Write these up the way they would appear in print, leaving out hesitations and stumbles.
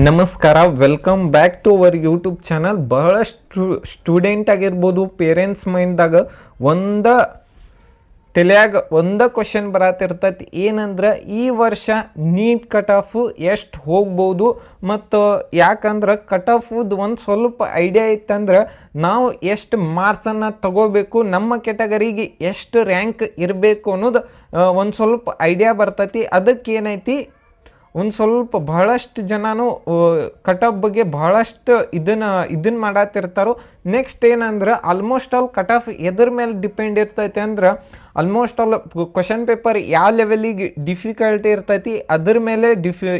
ನಮಸ್ಕಾರ, welcome back to our YouTube channel. ಬಹಳಷ್ಟು student ಆಗಿರ್ಬೋದು, ಪೇರೆಂಟ್ಸ್ ಮೈಂಡ್ದಾಗ ಒಂದ ಕ್ವಶನ್ ಬರತ್ತಿರ್ತೈತಿ. ಏನಂದ್ರೆ ಈ ವರ್ಷ ನೀಟ್ ಕಟ್ ಆಫ್ ಎಷ್ಟು ಹೋಗ್ಬೋದು, ಮತ್ತು ಯಾಕಂದ್ರೆ ಕಟ್ ಆಫ್ದು ಒಂದು ಸ್ವಲ್ಪ ಐಡಿಯಾ ಇತ್ತಂದ್ರೆ ನಾವು ಎಷ್ಟು ಮಾರ್ಕ್ಸನ್ನು ತಗೋಬೇಕು, ನಮ್ಮ ಕೆಟಗರಿಗೆ ಎಷ್ಟು ರ್ಯಾಂಕ್ ಇರಬೇಕು ಅನ್ನೋದು ಒಂದು ಸ್ವಲ್ಪ ಐಡಿಯಾ ಬರ್ತೈತಿ. ಅದಕ್ಕೆ ಏನೈತಿ, ಒಂದು ಸ್ವಲ್ಪ ಬಹಳಷ್ಟು ಜನನು ಕಟ್ ಆಫ್ ಬಗ್ಗೆ ಬಹಳಷ್ಟು ಇದನ್ನ ಮಾಡತ್ತಿರ್ತಾರೋ. ನೆಕ್ಸ್ಟ್ ಏನಂದ್ರೆ ಆಲ್ಮೋಸ್ಟ್ ಆಲ್ ಕಟ್ ಆಫ್ ಎದ್ರ ಮೇಲೆ ಡಿಪೆಂಡ್ ಇರ್ತೈತಿ ಅಂದ್ರೆ ಆಲ್ಮೋಸ್ಟ್ ಆಲ್ ಕ್ವಶನ್ ಪೇಪರ್ ಯಾವ ಲೆವೆಲಿಗೆ ಡಿಫಿಕಲ್ಟಿ ಇರ್ತೈತಿ ಅದ್ರ ಮೇಲೆ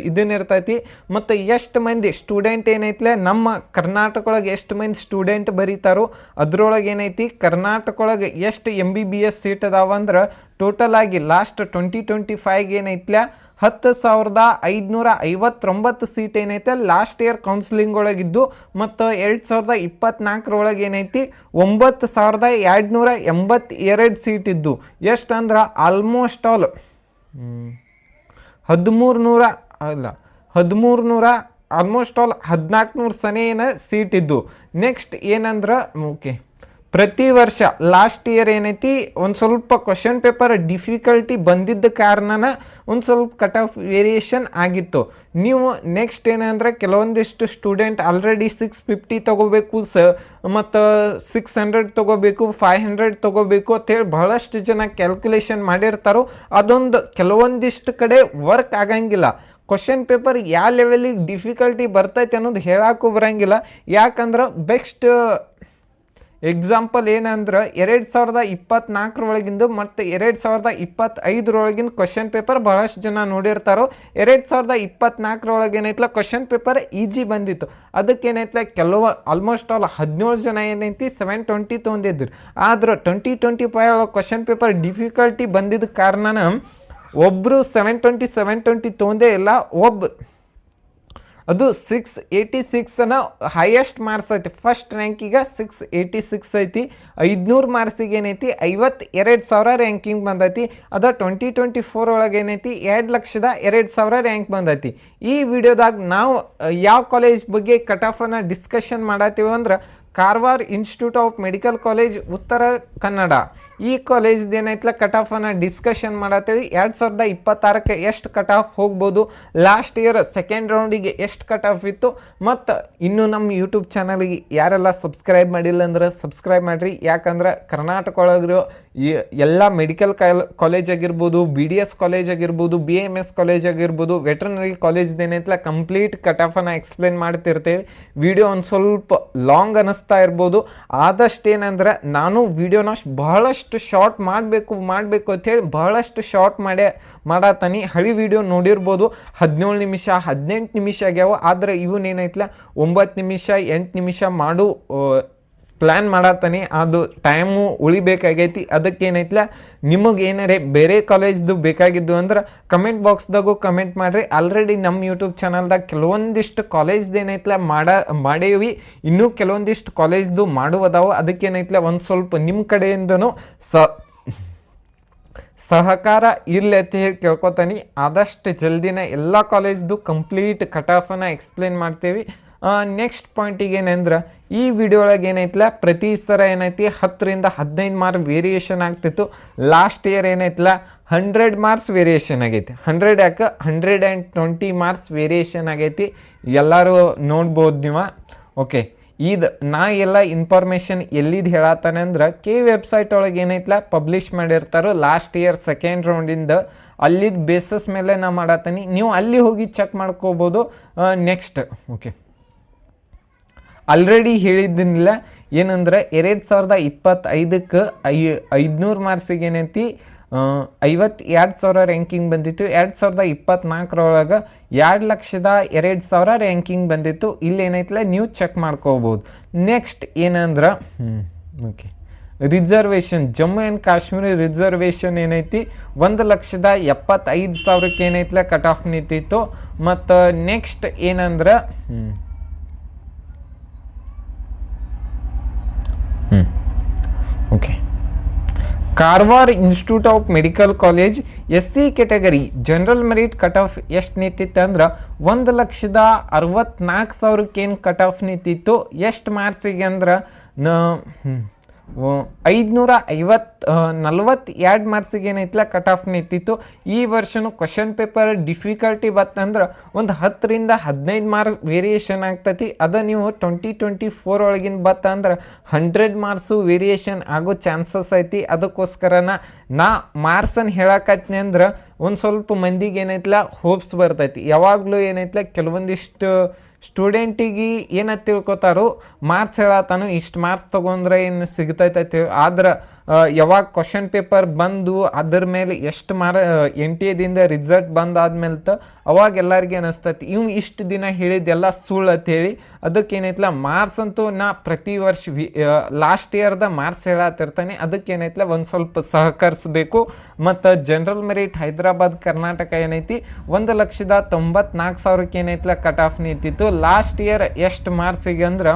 ಇದನ್ನ ಇರ್ತೈತಿ. ಮತ್ತು ಎಷ್ಟು ಮಂದಿ ಸ್ಟೂಡೆಂಟ್ ಏನೈತ್ಲೆ ನಮ್ಮ ಕರ್ನಾಟಕ ಒಳಗೆ ಎಷ್ಟು ಮಂದಿ ಸ್ಟೂಡೆಂಟ್ ಬರೀತಾರೋ ಅದ್ರೊಳಗೆ ಏನೈತಿ, ಕರ್ನಾಟಕ ಒಳಗೆ ಎಷ್ಟು MBBS ಸೀಟ್ ಅದಾವ ಅಂದ್ರೆ ಟೋಟಲ್ ಆಗಿ ಲಾಸ್ಟ್ 2025 ಏನೈತ್ಲೆ 10,559 ಸೀಟ್ ಏನೈತೆ ಲಾಸ್ಟ್ ಇಯರ್ ಕೌನ್ಸಿಲಿಂಗ್ ಒಳಗಿದ್ದು. ಮತ್ತು 2024 ಏನೈತಿ 9,282 ಸೀಟ್ ಇದ್ದು. ಎಷ್ಟು ಅಂದ್ರೆ ಆಲ್ಮೋಸ್ಟ್ ಆಲ್ 1300 ಆಲ್ಮೋಸ್ಟ್ ಆಲ್ 1400 ಸನೇನ ಸೀಟ್ ಇದ್ದು. ನೆಕ್ಸ್ಟ್ ಏನಂದ್ರೆ ಓಕೆ, ಪ್ರತಿ ವರ್ಷ ಲಾಸ್ಟ್ ಇಯರ್ ಏನೈತಿ ಒಂದು ಸ್ವಲ್ಪ ಕ್ವಶನ್ ಪೇಪರ್ ಡಿಫಿಕಲ್ಟಿ ಬಂದಿದ್ದ ಕಾರಣನ ಒಂದು ಸ್ವಲ್ಪ ಕಟ್ ಆಫ್ ವೇರಿಯೇಷನ್ ಆಗಿತ್ತು. ನೀವು ನೆಕ್ಸ್ಟ್ ಏನಂದ್ರೆ ಕೆಲವೊಂದಿಷ್ಟು ಸ್ಟೂಡೆಂಟ್ ಆಲ್ರೆಡಿ 650 ತಗೋಬೇಕು ಮತ್ತು 600 ತಗೋಬೇಕು, 500 ತಗೋಬೇಕು ಅಂತೇಳಿ ಬಹಳಷ್ಟು ಜನ ಕ್ಯಾಲ್ಕುಲೇಷನ್ ಮಾಡಿರ್ತಾರೋ. ಅದೊಂದು ಕೆಲವೊಂದಿಷ್ಟು ಕಡೆ ವರ್ಕ್ ಆಗಂಗಿಲ್ಲ. ಕ್ವಶನ್ ಪೇಪರ್ ಯಾವ ಲೆವೆಲಿಗೆ ಡಿಫಿಕಲ್ಟಿ ಬರ್ತೈತೆ ಅನ್ನೋದು ಹೇಳಕ್ಕೂ ಬರಂಗಿಲ್ಲ. ಯಾಕಂದ್ರೆ ಬೆಸ್ಟ್ ಎಕ್ಸಾಂಪಲ್ ಏನಂದ್ರೆ 2024 ಮತ್ತು 2025 ಕ್ವಶನ್ ಪೇಪರ್ ಬಹಳಷ್ಟು ಜನ ನೋಡಿರ್ತಾರೋ. 2024 ಏನೈತಲ್ಲ ಕ್ವಶನ್ ಪೇಪರ್ ಈಜಿ ಬಂದಿತ್ತು. ಅದಕ್ಕೇನೈತಲ್ಲ ಆಲ್ಮೋಸ್ಟ್ ಆಲ್ 17 ಜನ ಏನೈತಿ 720 ತೊಗೊಂಡಿದ್ರು. ಆದ್ರೆ 2025 ಕ್ವಶನ್ ಪೇಪರ್ ಡಿಫಿಕಲ್ಟಿ ಬಂದಿದ್ದ ಕಾರಣನ ಒಬ್ಬರು 720 ತೊಗೊಂಡೇ ಇಲ್ಲ. ಅದು 686 ಹೈಯೆಸ್ಟ್ ಮಾರ್ಕ್ಸ್ ಐತಿ. ಫಸ್ಟ್ ರ್ಯಾಂಕಿಗೆ 686 ಐತಿ. 500 ಮಾರ್ಕ್ಸಿಗೆ ಏನೈತಿ 52,000 ರ್ಯಾಂಕಿಂಗ್ ಬಂದೈತಿ. ಅದ 2024 ಒಳಗೆ ಏನೈತಿ 2,02,000 ರ್ಯಾಂಕ್ ಬಂದೈತಿ. ಈ ವಿಡಿಯೋದಾಗ ನಾವು ಯಾವ ಕಾಲೇಜ್ ಬಗ್ಗೆ ಕಟ್ ಆಫನ್ನು ಡಿಸ್ಕಷನ್ ಮಾಡತ್ತೀವಿ ಅಂದ್ರೆ Karwar institute of medical college Uttara Kannada. ಈ ಕಾಲೇಜ್ದು ಏನೈತಲ್ಲ ಕಟ್ ಆಫನ್ನು ಡಿಸ್ಕಷನ್ ಮಾಡತ್ತೀವಿ. 2026 ಎಷ್ಟು ಕಟ್ ಆಫ್ ಹೋಗ್ಬೋದು, ಲಾಸ್ಟ್ ಇಯರ್ ಸೆಕೆಂಡ್ ರೌಂಡಿಗೆ ಎಷ್ಟು ಕಟ್ ಆಫ್ ಇತ್ತು. ಮತ್ತು ಇನ್ನೂ ನಮ್ಮ ಯೂಟ್ಯೂಬ್ ಚಾನಲ್ಗೆ ಯಾರೆಲ್ಲ ಸಬ್ಸ್ಕ್ರೈಬ್ ಮಾಡಿಲ್ಲ ಅಂದ್ರೆ ಸಬ್ಸ್ಕ್ರೈಬ್ ಮಾಡಿರಿ. ಯಾಕಂದ್ರೆ ಕರ್ನಾಟಕ ಒಳಗಿರೋ ಎಲ್ಲ ಮೆಡಿಕಲ್ ಕಾಲೇಜ್ ಆಗಿರ್ಬೋದು, BDS ಕಾಲೇಜ್ ಆಗಿರ್ಬೋದು, BAMS ಕಾಲೇಜ್ ಆಗಿರ್ಬೋದು, ವೆಟರ್ನರಿ ಕಾಲೇಜ್ದು ಏನೈತಲ್ಲ ಕಂಪ್ಲೀಟ್ ಕಟ್ ಆಫನ್ನು ಎಕ್ಸ್ಪ್ಲೇನ್ ಮಾಡ್ತಿರ್ತೇವೆ. ವಿಡಿಯೋ ಒಂದು ಸ್ವಲ್ಪ ಲಾಂಗ್ ಅನ್ನಿಸ್ತಾ ಇರ್ಬೋದು. ಆದಷ್ಟು ಏನಂದ್ರೆ ನಾನು ವಿಡಿಯೋನ ಬಹಳಷ್ಟು ಶಾರ್ಟ್ ಮಾಡಬೇಕು ಅಂತೇಳಿ ಬಹಳಷ್ಟು ಶಾರ್ಟ್ ಮಾಡತ್ತಾನೆ. ಹಳಿ ವಿಡಿಯೋ ನೋಡಿರ್ಬೋದು 17 ನಿಮಿಷ 18 ನಿಮಿಷ ಆಗ್ಯಾವ. ಆದರೆ ಇವನೇನೈತಲ್ಲ 9 ನಿಮಿಷ 8 ನಿಮಿಷ ಪ್ಲ್ಯಾನ್ ಮಾಡತ್ತಾನೆ. ಅದು ಟೈಮು ಉಳಿಬೇಕಾಗೈತಿ. ಅದಕ್ಕೇನೈತಲ್ಲ ನಿಮಗೆ ಏನಾರೇ ಬೇರೆ ಕಾಲೇಜ್ದು ಬೇಕಾಗಿದ್ದು ಅಂದ್ರೆ ಕಮೆಂಟ್ ಬಾಕ್ಸ್ದಾಗೂ ಕಮೆಂಟ್ ಮಾಡಿರಿ. ಆಲ್ರೆಡಿ ನಮ್ಮ ಯೂಟ್ಯೂಬ್ ಚಾನಲ್ದಾಗ ಕೆಲವೊಂದಿಷ್ಟು ಕಾಲೇಜ್ದು ಏನೈತಲ್ಲ ಮಾಡೇವಿ. ಇನ್ನೂ ಕೆಲವೊಂದಿಷ್ಟು ಕಾಲೇಜ್ದು ಮಾಡುವುದಾವು. ಅದಕ್ಕೇನೈತಲ್ಲ ಒಂದು ಸ್ವಲ್ಪ ನಿಮ್ಮ ಕಡೆಯಿಂದನೂ ಸಹಕಾರ ಇರಲಿ ಅಂತ ಹೇಳಿ ಕೇಳ್ಕೊತಾನೆ. ಆದಷ್ಟು ಜಲ್ದಿನ ಎಲ್ಲ ಕಾಲೇಜ್ದು ಕಂಪ್ಲೀಟ್ ಕಟ್ ಆಫನ್ನು ಎಕ್ಸ್ಪ್ಲೇನ್ ಮಾಡ್ತೇವೆ. ನೆಕ್ಸ್ಟ್ ಪಾಯಿಂಟಿಗೆ ಏನಂದ್ರೆ ಈ ವಿಡಿಯೋ ಒಳಗೆ ಏನೈತಲ್ಲ ಪ್ರತಿ ಸರ ಏನೈತಿ 10ರಿಂದ 15 ಮಾರ್ಕ್ ವೇರಿಯೇಷನ್ ಆಗ್ತಿತ್ತು. ಲಾಸ್ಟ್ ಇಯರ್ ಏನೈತಲ್ಲ 100 ಮಾರ್ಕ್ಸ್ ವೇರಿಯೇಷನ್ ಆಗೈತಿ. 100 ಯಾಕೆ 120 ಮಾರ್ಕ್ಸ್ ವೇರಿಯೇಷನ್ ಆಗೈತಿ. ಎಲ್ಲರೂ ನೋಡ್ಬೋದು ನೀವು. ಓಕೆ, ನಾ ಎಲ್ಲ ಇನ್ಫಾರ್ಮೇಷನ್ ಎಲ್ಲಿದ್ದು ಹೇಳತ್ತಾನೆ ಅಂದ್ರೆ ವೆಬ್ಸೈಟ್ ಒಳಗೆ ಏನೈತಲ್ಲ ಪಬ್ಲಿಷ್ ಮಾಡಿರ್ತಾರೋ ಲಾಸ್ಟ್ ಇಯರ್ ಸೆಕೆಂಡ್ ರೌಂಡಿಂದ. ಅಲ್ಲಿದ್ದ ಬೇಸಸ್ ಮೇಲೆ ನಾ ಮಾಡತ್ತೀನಿ. ನೀವು ಅಲ್ಲಿ ಹೋಗಿ ಚೆಕ್ ಮಾಡ್ಕೋಬೋದು. ನೆಕ್ಸ್ಟ್ ಓಕೆ, ಆಲ್ರೆಡಿ ಹೇಳಿದ್ದಿಲ್ಲ ಏನಂದ್ರೆ 2025 500 ಮಾರ್ಕ್ಸಿಗೆ ಏನೈತಿ 52,000 ರ್ಯಾಂಕಿಂಗ್ ಬಂದಿತ್ತು. 2024 2,02,000 ರ್ಯಾಂಕಿಂಗ್ ಬಂದಿತ್ತು. ಇಲ್ಲಿ ಏನೈತಲ್ಲ ನೀವು ಚೆಕ್ ಮಾಡ್ಕೋಬೋದು. ನೆಕ್ಸ್ಟ್ ಏನಂದ್ರೆ okay, reservation Jammu and Kashmir reservation ಏನೈತಿ 1,75,000 ಏನೈತಲ್ಲ ಕಟ್ ಆಫ್ ನಿಂತಿತ್ತು. ಮತ್ತು ನೆಕ್ಸ್ಟ್ ಏನಂದ್ರೆ okay, Karwar institute of medical college SC category general merit cut off ಎಷ್ಟು ನಿಂತಿತ್ತು ಅಂದ್ರೆ 1,64,000 ಏನು ಕಟ್ ಆಫ್ ನಿಂತಿತ್ತು. ಎಷ್ಟು ಮಾರ್ಕ್ಸಿಗೆ ಅಂದ್ರೆ 542 ಮಾರ್ಕ್ಸಿಗೆ ಏನೈತಿಲ್ಲ ಕಟ್ ಆಫ್ ನಿಂತಿತ್ತು. ಈ ವರ್ಷನೂ ಕ್ವಶನ್ ಪೇಪರ್ ಡಿಫಿಕಲ್ಟಿ ಬತ್ತಂದ್ರೆ ಒಂದು 10ರಿಂದ 15 ಮಾರ್ಕ್ ವೇರಿಯೇಷನ್ ಆಗ್ತೈತಿ. ಅದು ನೀವು 2024 ಒಳಗಿನ ಬತ್ತಂದ್ರೆ 100 ಮಾರ್ಕ್ಸು ವೇರಿಯೇಷನ್ ಆಗೋ ಚಾನ್ಸಸ್ ಐತಿ. ಅದಕ್ಕೋಸ್ಕರನ ನಾ ಮಾರ್ಕ್ಸನ್ನು ಹೇಳಕತ್ನಿ ಅಂದ್ರೆ ಒಂದು ಸ್ವಲ್ಪ ಮಂದಿಗೆ ಏನೈತಿಲ್ಲ ಹೋಪ್ಸ್ ಬರ್ತೈತಿ. ಯಾವಾಗಲೂ ಏನೈತಿಲ್ಲ ಕೆಲವೊಂದಿಷ್ಟು ಸ್ಟೂಡೆಂಟಿಗೆ ಏನಂತ ತಿಳ್ಕೊತಾರೋ ಮಾರ್ಕ್ಸ್ ಹೇಳತ್ತಾನು ಇಷ್ಟು ಮಾರ್ಕ್ಸ್ ತೊಗೊಂಡ್ರೆ ಏನು ಸಿಗ್ತೈತೆ. ಆದ್ರೆ ಯಾವಾಗ ಕ್ವಶನ್ ಪೇಪರ್ ಬಂದು ಅದ್ರ ಮೇಲೆ ಎಷ್ಟು NTA ರಿಸಲ್ಟ್ ಬಂದಾದ್ಮೇಲೆ ಅವಾಗ ಎಲ್ಲರಿಗೆ ಅನಿಸ್ತೈತಿ ಇವು ಇಷ್ಟು ದಿನ ಹೇಳಿದ್ದೆಲ್ಲ ಸುಳ್ಳು ಅಂತೇಳಿ. ಅದಕ್ಕೇನೈತಿಲ್ಲ ಮಾರ್ಕ್ಸ್ ಅಂತೂ ನಾ ಪ್ರತಿ ವರ್ಷ ಲಾಸ್ಟ್ ಇಯರ್ದ ಮಾರ್ಕ್ಸ್ ಹೇಳತ್ತಿರ್ತಾನೆ. ಅದಕ್ಕೇನೈತಿಲ್ಲ ಒಂದು ಸ್ವಲ್ಪ ಸಹಕರಿಸಬೇಕು. ಮತ್ತು ಜನರಲ್ ಮೆರಿಟ್ ಹೈದರಾಬಾದ್ ಕರ್ನಾಟಕ ಏನೈತಿ 1,94,000 ಏನೈತಿಲ್ಲ ಕಟ್ ಆಫ್ ನಿಂತಿತ್ತು. ಲಾಸ್ಟ್ ಇಯರ್ ಎಷ್ಟು ಮಾರ್ಕ್ಸಿಗೆ ಅಂದ್ರೆ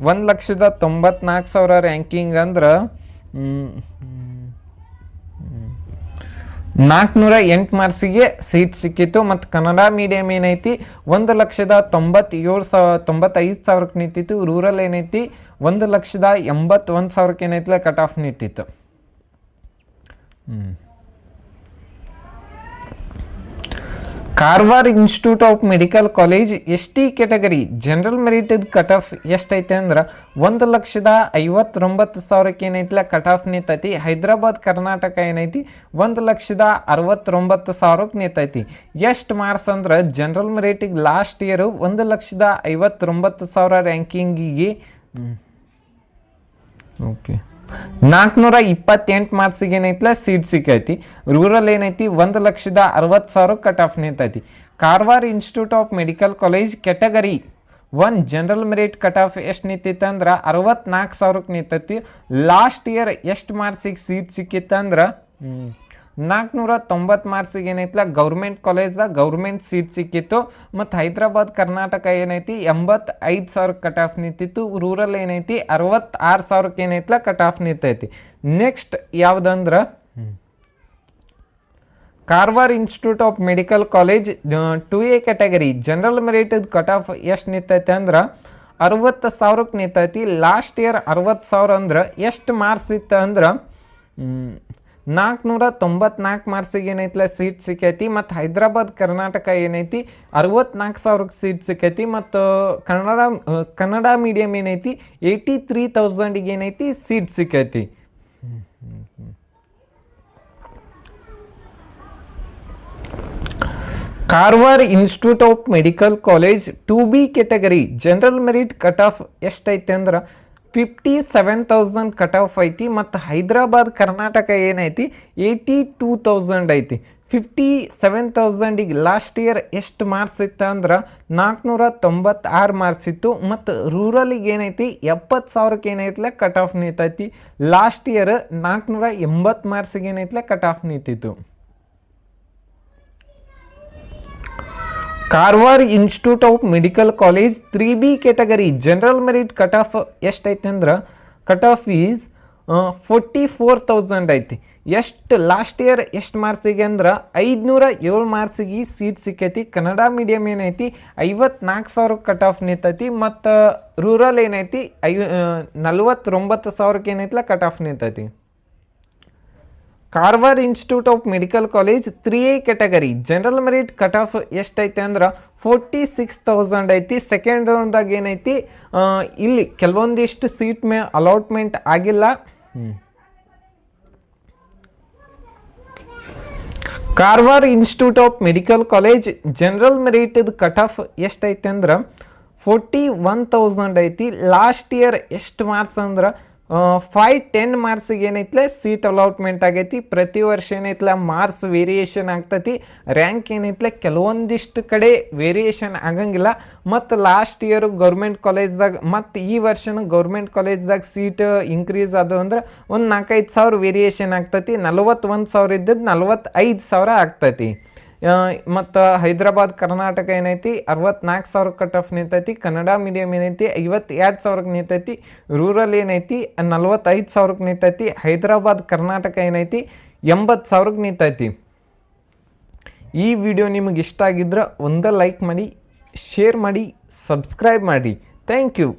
1,94,000 ರ್ಯಾಂಕಿಂಗ್ ಅಂದ್ರೆ 408 ಮಾರ್ಕ್ಸಿಗೆ ಸೀಟ್ ಸಿಕ್ಕಿತ್ತು. ಮತ್ತು ಕನ್ನಡ ಮೀಡಿಯಮ್ ಏನೈತಿ 1,95,000 ನಿಂತಿತ್ತು. ರೂರಲ್ ಏನೈತಿ 1,81,000 ಏನೈತಿಲ್ಲ ಕಟ್ ಆಫ್ ನಿಂತಿತ್ತು. Karwar institute of medical college ST category general merit cut off ಎಷ್ಟೈತೆ ಅಂದ್ರೆ 1,59,000 ಏನೈತಿಲ್ಲ ಕಟ್ ಆಫ್ ನಿಂತೈತಿ. ಹೈದರಾಬಾದ್ ಕರ್ನಾಟಕ ಏನೈತಿ 1,69,000 ನಿಂತೈತಿ. ಎಷ್ಟು ಮಾರ್ಕ್ಸ್ ಅಂದ್ರೆ ಜನರಲ್ ಮೆರಿಟಿಗೆ ಲಾಸ್ಟ್ ಇಯರು 1,59,000 ರ್ಯಾಂಕಿಂಗಿಗೆ 428 ಮಾರ್ಕ್ಸಿಗೆ ಏನೈತಿಲ್ಲ ಸೀಟ್ ಸಿಕ್ಕೈತಿ. ರೂರಲ್ ಏನೈತಿ 1,60,000 ಕಟ್ ಆಫ್ ನಿಂತೈತಿ. Karwar institute of medical college category 1 general merit cut off ಎಷ್ಟು ನಿಂತಿತ್ತು ಅಂದ್ರೆ 64,000 ನಿಂತೈತಿ. ಲಾಸ್ಟ್ ಇಯರ್ ಎಷ್ಟು ಮಾರ್ಕ್ಸಿಗೆ ಸೀಟ್ ಸಿಕ್ಕಿತ್ತು ಅಂದ್ರೆ 490 ಮಾರ್ಕ್ಸಿಗೆ ಏನೈತಿಲ್ಲ ಗೌರ್ಮೆಂಟ್ ಕಾಲೇಜ್ದಾಗ ಗೌರ್ಮೆಂಟ್ ಸೀಟ್ ಸಿಕ್ಕಿತ್ತು. ಮತ್ತು ಹೈದರಾಬಾದ್ ಕರ್ನಾಟಕ ಏನೈತಿ 85,000 ಕಟ್ ಆಫ್ ನಿಂತಿತ್ತು. ರೂರಲ್ ಏನೈತಿ 66,000 ಏನೈತಿಲ್ಲ ಕಟ್ ಆಫ್ ನಿಂತೈತಿ. ನೆಕ್ಸ್ಟ್ ಯಾವುದಂದ್ರೆ Karwar institute of medical college 2A category general merit cut off ಎಷ್ಟು ನಿಂತೈತೆ ಅಂದ್ರೆ 60,000 ನಿಂತೈತಿ. ಲಾಸ್ಟ್ ಇಯರ್ 60,000 ಅಂದ್ರೆ ಎಷ್ಟು ಮಾರ್ಕ್ಸ್ ಇತ್ತು ಅಂದ್ರೆ 494 ಮಾರ್ಕ್ಸಿಗೆ ಏನೈತಿಲ್ಲ ಸೀಟ್ ಸಿಕ್ಕೈತಿ. ಮತ್ತು ಹೈದರಾಬಾದ್ ಕರ್ನಾಟಕ ಏನೈತಿ 64,000 ಸೀಟ್ ಸಿಕ್ಕೈತಿ. ಮತ್ತು ಕನ್ನಡ ಮೀಡಿಯಮ್ ಏನೈತಿ 83,000 ಏನೈತಿ ಸೀಟ್ ಸಿಕ್ಕೈತಿ. Karwar institute of medical college 2B category general merit cut off ಎಷ್ಟೈತೆ ಅಂದ್ರೆ 57,000 ಕಟ್ ಆಫ್ ಐತಿ. ಮತ್ತು ಹೈದರಾಬಾದ್ ಕರ್ನಾಟಕ ಏನೈತಿ 82,000 ಐತಿ. 57,000ಗೆ ಲಾಸ್ಟ್ ಇಯರ್ ಎಷ್ಟು ಮಾರ್ಕ್ಸ್ ಇತ್ತು ಅಂದ್ರೆ 496 ಮಾರ್ಕ್ಸ್ ಇತ್ತು. ಮತ್ತು ರೂರಲಿಗೆ ಏನೈತಿ 70,000 ಏನೈತಿಲ್ಲ ಕಟ್ ಆಫ್ ನಿಂತೈತಿ. ಲಾಸ್ಟ್ ಇಯರ್ 480 ಮಾರ್ಕ್ಸಿಗೆ ಏನೈತಿಲ್ಲ ಕಟ್ ಆಫ್ ನಿಂತಿತ್ತು. Karwar institute of medical college 3B category general merit cut off ಎಷ್ಟೈತೆ ಅಂದ್ರೆ ಕಟ್ ಆಫ್ ಈಸ್ 44,000 ಐತಿ. ಎಷ್ಟು ಲಾಸ್ಟ್ ಇಯರ್ ಎಷ್ಟು ಮಾರ್ಕ್ಸಿಗೆ ಅಂದ್ರೆ 507 ಮಾರ್ಕ್ಸಿಗೆ ಸೀಟ್ ಸಿಕ್ಕೈತಿ. ಕನ್ನಡ ಮೀಡಿಯಮ್ ಏನೈತಿ 54,000 ಕಟ್ ಆಫ್ ನಿಂತೈತಿ. ಮತ್ತು ರೂರಲ್ ಏನೈತಿ 49,000 ಏನೈತಿಲ್ಲ ಕಟ್ ಆಫ್ ನಿಂತೈತಿ. Karwar institute of medical college 3A category general merit cut off ಎಷ್ಟೈತೆ ಅಂದ್ರೆ 46,000 ಐತಿ. ಸೆಕೆಂಡ್ ರೌಂಡ್ದಾಗ ಏನೈತಿ ಇಲ್ಲಿ ಕೆಲವೊಂದಿಷ್ಟು ಸೀಟ್ ಅಲಾಟ್ಮೆಂಟ್ ಆಗಿಲ್ಲ. Karwar institute of medical college general merit cut off ಎಷ್ಟೈತೆ ಅಂದ್ರೆ 41,000 ಐತಿ. ಲಾಸ್ಟ್ ಇಯರ್ ಎಷ್ಟು ಮಾರ್ಕ್ಸ್ ಅಂದ್ರೆ 510 ಮಾರ್ಕ್ಸಿಗೆ ಏನೈತಿಲ್ಲ ಸೀಟ್ ಅಲಾಟ್ಮೆಂಟ್ ಆಗೈತಿ. ಪ್ರತಿ ವರ್ಷ ಏನೈತಿಲ್ಲ ಮಾರ್ಕ್ಸ್ ವೇರಿಯೇಷನ್ ಆಗ್ತೈತಿ. ರ್ಯಾಂಕ್ ಏನೈತಿಲ್ಲ ಕೆಲವೊಂದಿಷ್ಟು ಕಡೆ ವೇರಿಯೇಷನ್ ಆಗಂಗಿಲ್ಲ. ಮತ್ತು ಲಾಸ್ಟ್ ಇಯರ್ ಗೌರ್ಮೆಂಟ್ ಕಾಲೇಜ್ದಾಗ ಮತ್ತು ಈ ವರ್ಷನೂ ಗೌರ್ಮೆಂಟ್ ಕಾಲೇಜ್ದಾಗ ಸೀಟ್ ಇನ್ಕ್ರೀಸ್ ಅದು ಅಂದ್ರೆ ಒಂದು 4-5 ಸಾವಿರ ವೇರಿಯೇಷನ್ ಆಗ್ತೈತಿ. 41,000 ಇದ್ದದ್ದು 45,000 ಆಗ್ತೈತಿ. ಮತ್ತು ಹೈದರಾಬಾದ್ ಕರ್ನಾಟಕ ಏನೈತಿ 64,000 ಕಟ್ ಆಫ್ ನಿಂತೈತಿ. ಕನ್ನಡ ಮೀಡಿಯಮ್ ಏನೈತಿ 52,000 ನಿಂತೈತಿ. ರೂರಲ್ ಏನೈತಿ 45,000 ನಿಂತೈತಿ. ಹೈದರಾಬಾದ್ ಕರ್ನಾಟಕ ಏನೈತಿ 80,000 ನಿಂತೈತಿ. ಈ ವಿಡಿಯೋ ನಿಮಗೆ ಇಷ್ಟ ಆಗಿದ್ರೆ ಒಂದು ಲೈಕ್ ಮಾಡಿ, ಶೇರ್ ಮಾಡಿ, ಸಬ್ಸ್ಕ್ರೈಬ್ ಮಾಡಿ. Thank you.